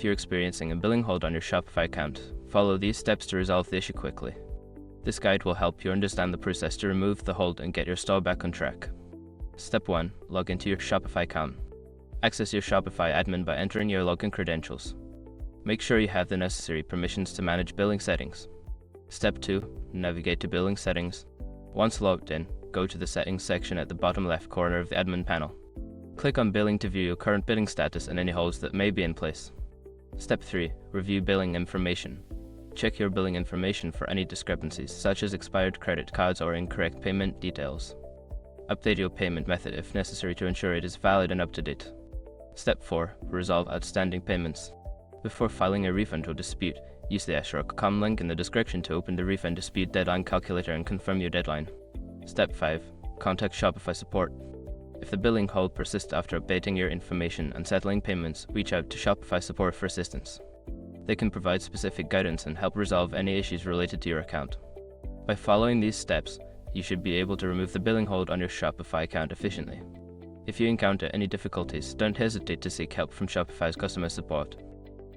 you're experiencing a billing hold on your Shopify account, follow these steps to resolve the issue quickly. This guide will help you understand the process to remove the hold and get your store back on track. Step 1. Log into your Shopify account. Access your Shopify admin by entering your login credentials. Make sure you have the necessary permissions to manage billing settings. Step 2. Navigate to billing settings. Once logged in, go to the settings section at the bottom left corner of the admin panel. Click on billing to view your current billing status and any holds that may be in place. Step 3. Review billing information. Check your billing information for any discrepancies, such as expired credit cards or incorrect payment details. Update your payment method if necessary to ensure it is valid and up to date. Step 4. Resolve outstanding payments. Before filing a refund or dispute, use the s.com link in the description to open the refund dispute deadline calculator and confirm your deadline. Step 5. Contact Shopify support. If the billing hold persists after updating your information and settling payments, reach out to Shopify support for assistance. They can provide specific guidance and help resolve any issues related to your account. By following these steps, you should be able to remove the billing hold on your Shopify account efficiently. If you encounter any difficulties, don't hesitate to seek help from Shopify's customer support.